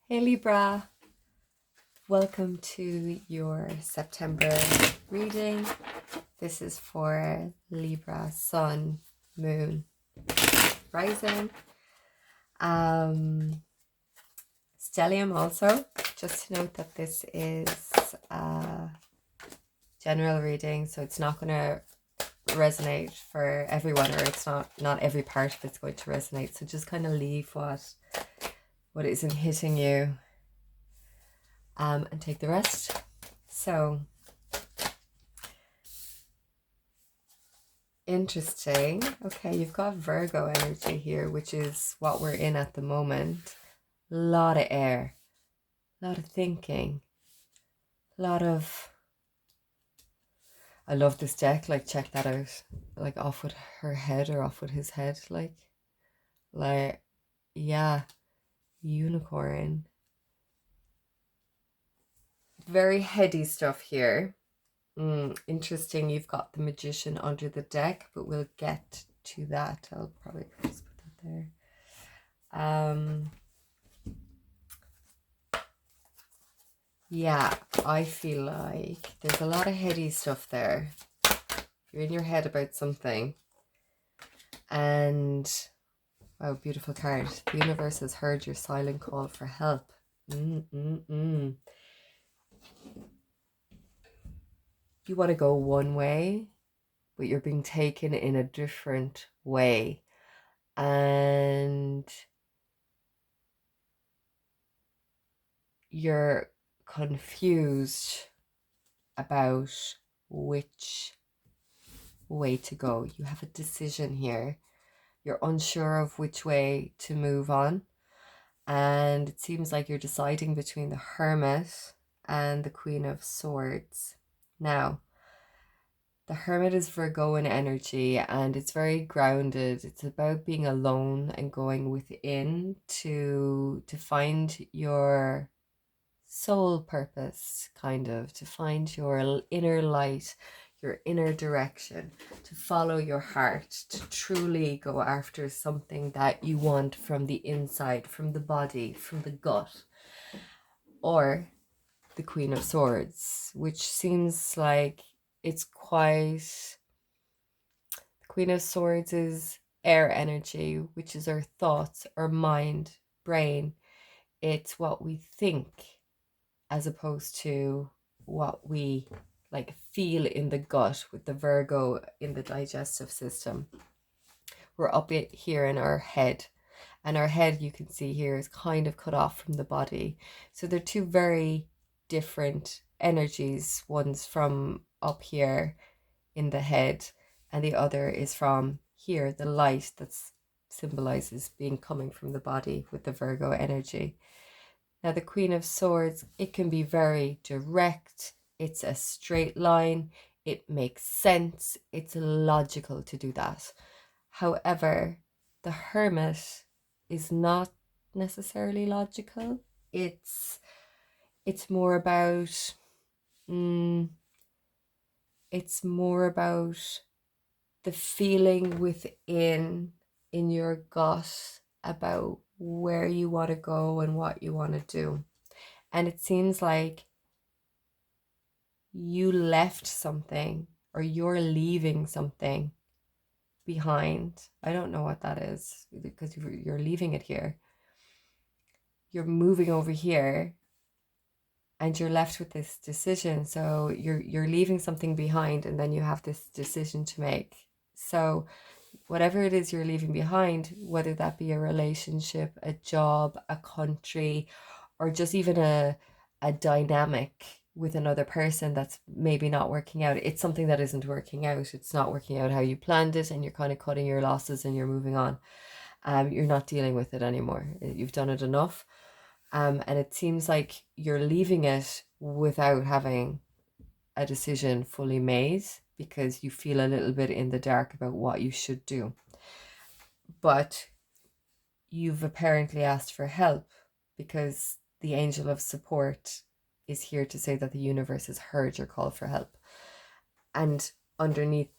Hey Libra, welcome to your September reading. This is for Libra, Sun, Moon, Rising. Stellium also, just to note that this is a general reading, so it's not going to resonate for everyone, or it's not every part of it's going to resonate, so just kind of leave what isn't hitting you and take the rest. So interesting. Okay, you've got Virgo energy here, which is what we're in at the moment. A lot of air, a lot of thinking, a lot of... I love this deck. Like, check that out. Like, off with her head or off with his head. Like, yeah, unicorn. Very heady stuff here. Interesting. You've got the Magician under the deck, but we'll get to that. I'll probably just put that there. Yeah, I feel like there's a lot of heady stuff there. You're in your head about something. And, wow, beautiful card. The universe has heard your silent call for help. You want to go one way, but you're being taken in a different way. And you're confused about which way to go. You have a decision here. You're unsure of which way to move on. And it seems like you're deciding between the Hermit and the Queen of Swords. Now, the Hermit is Virgoan energy and it's very grounded. It's about being alone and going within to find your soul purpose, kind of, to find your inner light, your inner direction, to follow your heart, to truly go after something that you want from the inside, from the body, from the gut. Or the Queen of Swords, which seems like it's quite... The Queen of Swords is air energy, which is our thoughts, our mind, brain. It's what we think as opposed to what we feel in the gut, with the Virgo in the digestive system. We're up here in our head, and our head, you can see here, is kind of cut off from the body. So they're two very different energies. One's from up here in the head, and the other is from here, the light that symbolizes being coming from the body with the Virgo energy. Now, the Queen of Swords, it can be very direct. It's a straight line. It makes sense. It's logical to do that. However, the Hermit is not necessarily logical. It's more about... it's more about the feeling within, in your gut, about where you want to go and what you want to do. And it seems like you left something, or you're leaving something behind. I don't know what that is, because you're leaving it here. You're moving over here and you're left with this decision. So you're leaving something behind, and then you have this decision to make. So whatever it is you're leaving behind, whether that be a relationship, a job, a country, or just even a dynamic with another person that's maybe not working out. It's something that isn't working out. It's not working out how you planned it, and you're kind of cutting your losses and you're moving on. You're not dealing with it anymore. You've done it enough. And it seems like you're leaving it without having a decision fully made, because you feel a little bit in the dark about what you should do. But you've apparently asked for help, because the angel of support is here to say that the universe has heard your call for help. And underneath,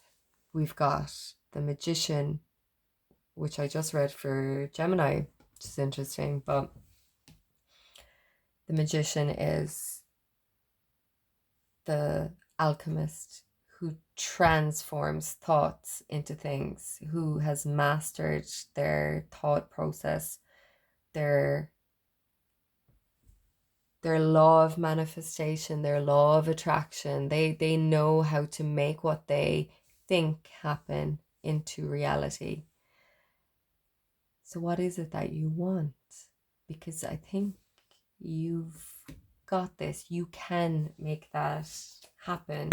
we've got the Magician, which I just read for Gemini, which is interesting. But The Magician is the alchemist who transforms thoughts into things, who has mastered their thought process, their law of manifestation, their law of attraction. They know how to make what they think happen into reality. So what is it that you want? Because I think you've got this. You can make that happen.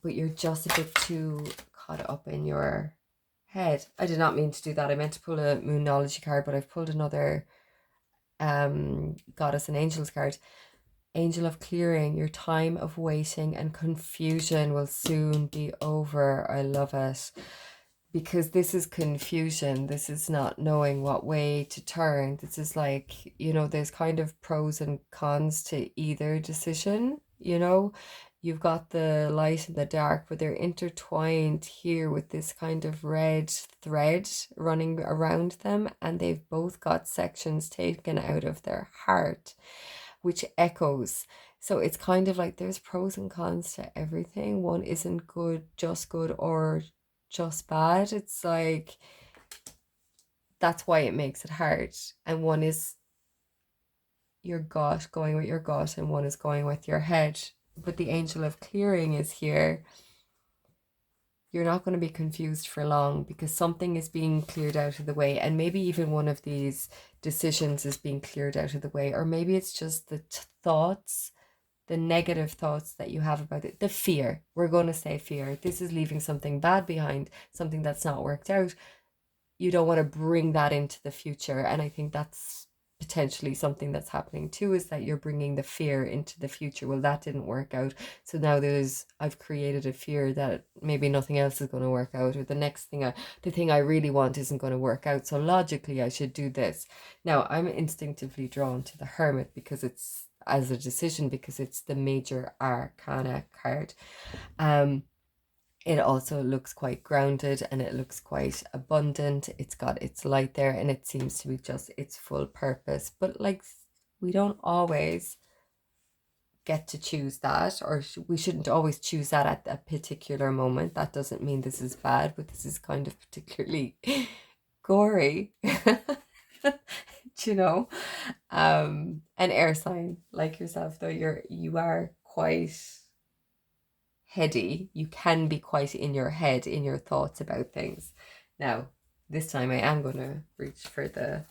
But you're just a bit too caught up in your head. I did not mean to do that. I meant to pull a Moonology card, but I've pulled another Goddess and Angels card. Angel of Clearing, your time of waiting and confusion will soon be over. I love it. Because this is confusion. This is not knowing what way to turn. This is like, there's kind of pros and cons to either decision, You've got the light and the dark, but they're intertwined here with this kind of red thread running around them, and they've both got sections taken out of their heart, which echoes. So it's kind of like there's pros and cons to everything. One isn't good, or just bad. It's like, that's why it makes it hard. And one is your gut, going with your gut, and one is going with your head. But the Angel of Clearing is here. You're not going to be confused for long, because something is being cleared out of the way, and maybe even one of these decisions is being cleared out of the way, or maybe it's just the thoughts, the negative thoughts that you have about it, the fear. We're going to say fear. This is leaving something bad behind, something that's not worked out. You don't want to bring that into the future, and I think that's potentially something that's happening too, is that you're bringing the fear into the future. Well, that didn't work out, so now I've created a fear that maybe nothing else is going to work out, or the thing I really want isn't going to work out, so logically I should do this. Now I'm instinctively drawn to the Hermit because it's as a decision, because it's the major arcana card. It also looks quite grounded, and it looks quite abundant. It's got its light there, and it seems to be just its full purpose. But like, we don't always get to choose that, or we shouldn't always choose that at a particular moment. That doesn't mean this is bad, but this is kind of particularly gory. An air sign like yourself, though, you are quite heady. You can be quite in your head, in your thoughts about things. Now, this time I am going to reach for the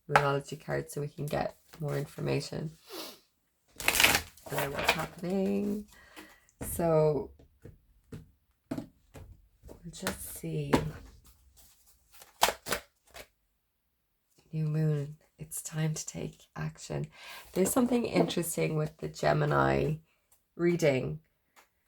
Moonology card so we can get more information about what's happening. So, we'll just see. New moon. It's time to take action. There's something interesting with the Gemini reading,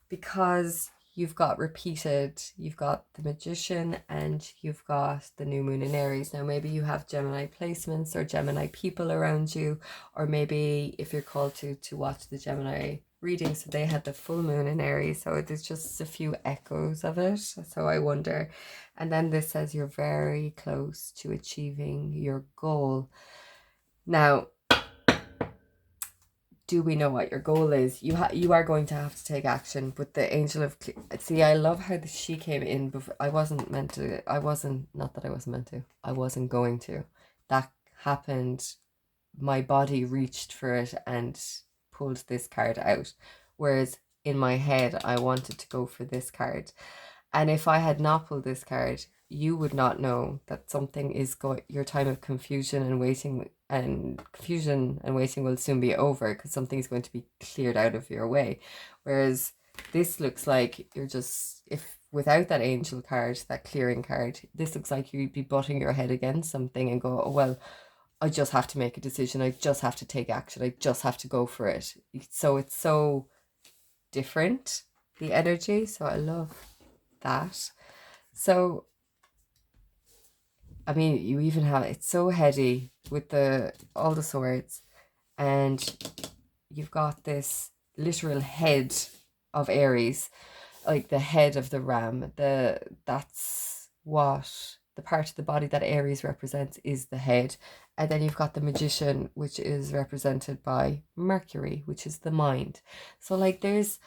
because you've got the Magician, and you've got the new moon in Aries. Now, maybe you have Gemini placements or Gemini people around you, or maybe if you're called to watch the Gemini reading, so they had the full moon in Aries, so there's just a few echoes of it. So I wonder. And then this says you're very close to achieving your goal. Now, do we know what your goal is? You are going to have to take action. But the Angel of I love how she came in before. I wasn't going to. That happened. My body reached for it and pulled this card out, whereas in my head I wanted to go for this card. And if I had not pulled this card, you would not know that something is your time of confusion and waiting will soon be over, because something is going to be cleared out of your way. Whereas this looks like you're just, if without that angel card, that clearing card, this looks like you'd be butting your head against something and go, oh, well, I just have to make a decision. I just have to take action. I just have to go for it. So it's so different, the energy. So I love that. So, I mean, you even have, it's so heady with all the swords, and you've got this literal head of Aries, like the head of the ram. That's what the part of the body that Aries represents is the head. And then you've got the Magician, which is represented by Mercury, which is the mind. So like there's,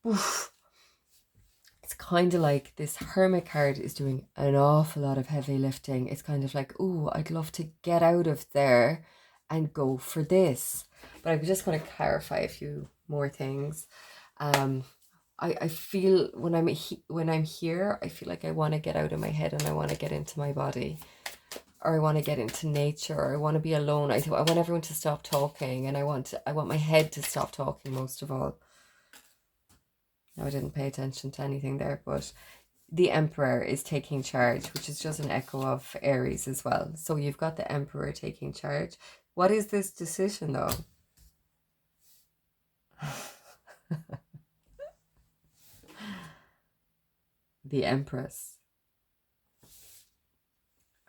oof, it's kind of like this Hermit card is doing an awful lot of heavy lifting. It's kind of like, oh, I'd love to get out of there and go for this. But I just want to clarify a few more things. I feel when I'm here, I feel like I want to get out of my head and I want to get into my body, or I want to get into nature, or I want to be alone. I want everyone to stop talking, and I want my head to stop talking most of all. Now I didn't pay attention to anything there, but the Emperor is taking charge, which is just an echo of Aries as well. So you've got the Emperor taking charge. What is this decision though? The Empress.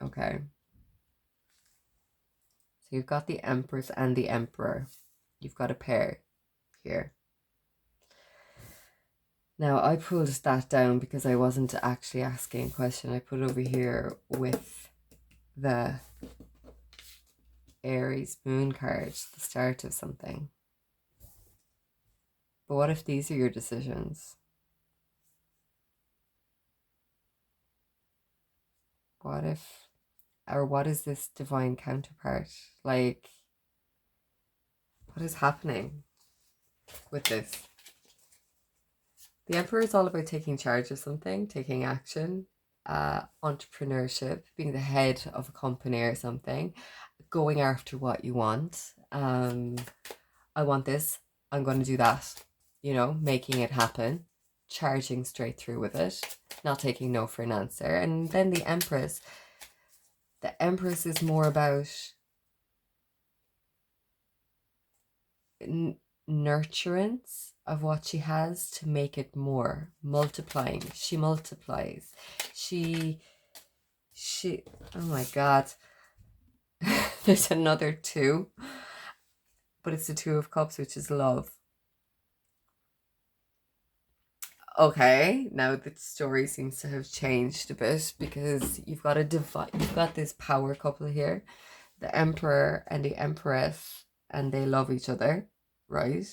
Okay. So you've got the Empress and the Emperor. You've got a pair here. Now, I pulled that down because I wasn't actually asking a question. I put it over here with the Aries moon card, the start of something. But what if these are your decisions? What if, or what is this divine counterpart? Like, what is happening with this? The Emperor is all about taking charge of something, taking action, entrepreneurship, being the head of a company or something, going after what you want. I want this, I'm going to do that, making it happen, charging straight through with it, not taking no for an answer. And then the Empress is more about nurturance of what she has to make it more, multiplying. She multiplies. She oh my god. There's another 2, but it's the 2 of Cups, which is love. Okay, now the story seems to have changed a bit, because you've got this power couple here, the Emperor and the Empress, and they love each other, right?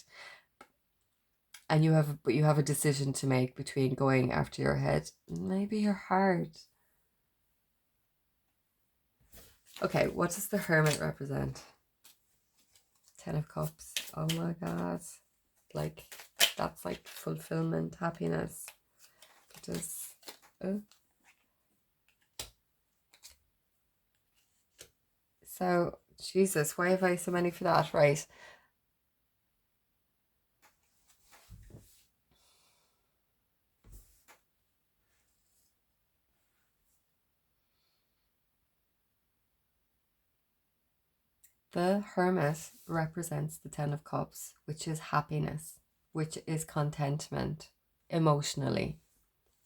And you have a decision to make between going after your head, maybe your heart. Okay, what does the Hermit represent? 10 of Cups. Oh my god. Like, that's like fulfillment, happiness. So, Jesus, why have I so many for that? Right. The Hermit represents the 10 of Cups, which is happiness, which is contentment emotionally.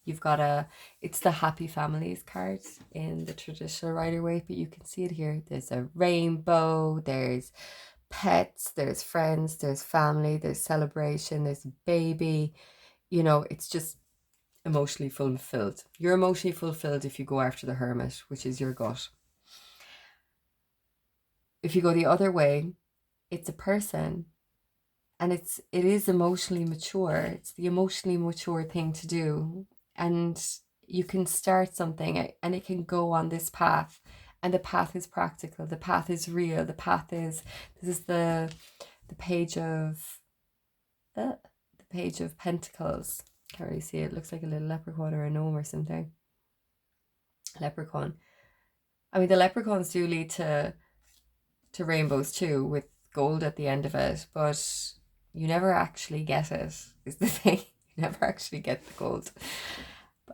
You've got it's the happy families card in the traditional Rider-Waite, but you can see it here. There's a rainbow, there's pets, there's friends, there's family, there's celebration, there's a baby. It's just emotionally fulfilled. You're emotionally fulfilled if you go after the Hermit, which is your gut. If you go the other way, it's a person, and it is emotionally mature. It's the emotionally mature thing to do, and you can start something and it can go on this path, and the path is practical, the path is real, the path is, this is the page of Pentacles. Can't really see it. It looks like a little leprechaun or a gnome or something. Leprechaun. I mean, the leprechauns do lead to rainbows too, with gold at the end of it, but you never actually get it, is the thing. You never actually get the gold.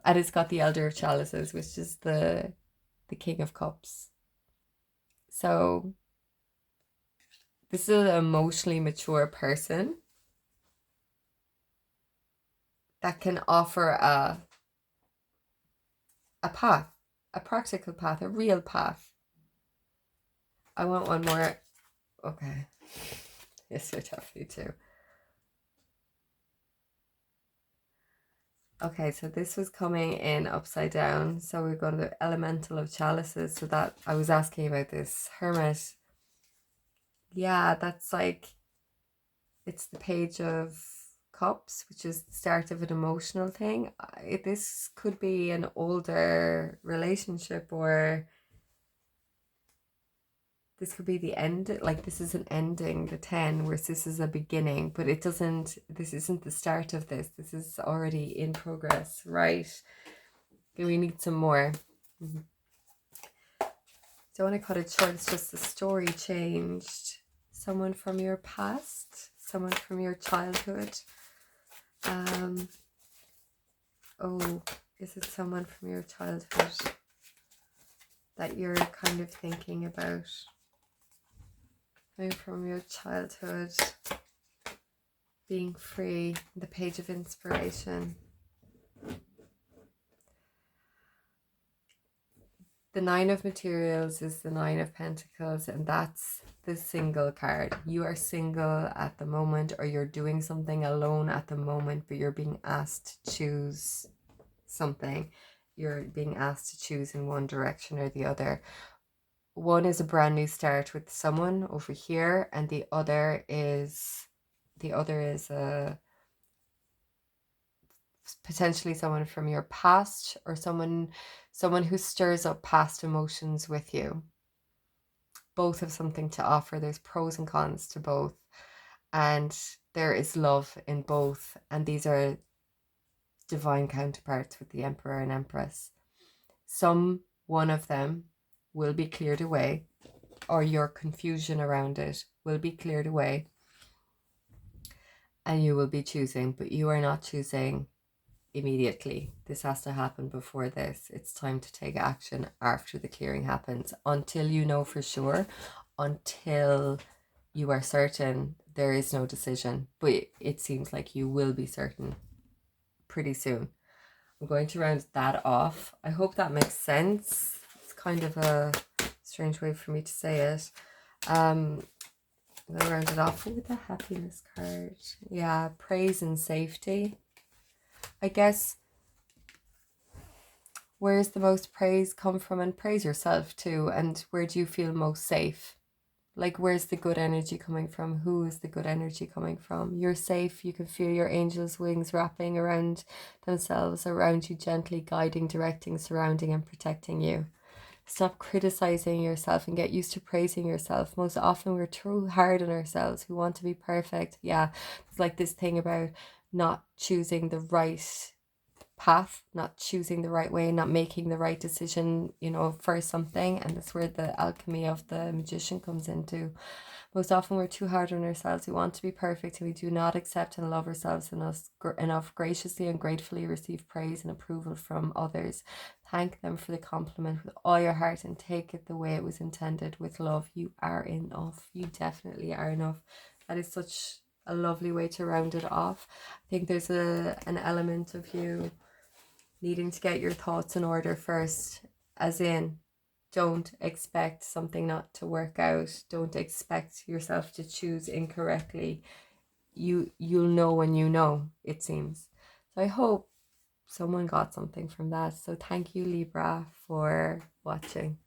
And it's got the Elder of Chalices, which is the King of Cups. So this is an emotionally mature person that can offer a path, a practical path, a real path. I want one more. Okay. Yes, you're definitely too. Okay, so this was coming in upside down. So we're going to the elemental of chalices. So that I was asking about this hermit. Yeah, that's like, it's the page of cups, which is the start of an emotional thing. This could be an older relationship, or this could be the end. Like, this is an ending, the 10, whereas this is a beginning, but it doesn't, this isn't the start of this. This is already in progress, right? Okay, we need some more. Don't want to cut it short. It's just the story changed. Someone from your past, someone from your childhood. Oh, is it someone from your childhood that you're kind of thinking about? Coming from your childhood, being free, the page of inspiration. The 9 of materials is the 9 of pentacles, and that's the single card. You are single at the moment, or you're doing something alone at the moment, but you're being asked to choose something. You're being asked to choose in one direction or the other. One is a brand new start with someone over here, and the other is potentially someone from your past, or someone who stirs up past emotions with you. Both have something to offer. There's pros and cons to both, and there is love in both, and these are divine counterparts with the Emperor and Empress. One of them will be cleared away, or your confusion around it will be cleared away, and you will be choosing, but you are not choosing immediately. This has to happen before this. It's time to take action after the clearing happens. Until you know for sure, until you are certain, there is no decision, but it seems like you will be certain pretty soon. I'm going to round that off. I hope that makes sense. It's kind of a strange way for me to say it. I'm going to round it off with the happiness card. Yeah, praise and safety. I guess, where's the most praise come from? And praise yourself too. And where do you feel most safe? Like, where's the good energy coming from? Who is the good energy coming from? You're safe. You can feel your angels' wings wrapping around themselves, around you, gently guiding, directing, surrounding, and protecting you. Stop criticizing yourself and get used to praising yourself. Most often we're too hard on ourselves. We want to be perfect. Yeah, it's like this thing about not choosing the right path, not choosing the right way, not making the right decision, for something. And that's where the alchemy of the magician comes into. Most often we're too hard on ourselves. We want to be perfect, and we do not accept and love ourselves enough graciously and gratefully receive praise and approval from others. Thank them for the compliment with all your heart, and take it the way it was intended, with love. You are enough. You definitely are enough. That is such a lovely way to round it off. I think there's an element of you needing to get your thoughts in order first, as in, don't expect something not to work out. Don't expect yourself to choose incorrectly. You'll know when you know, it seems. So I hope someone got something from that. So thank you, Libra, for watching.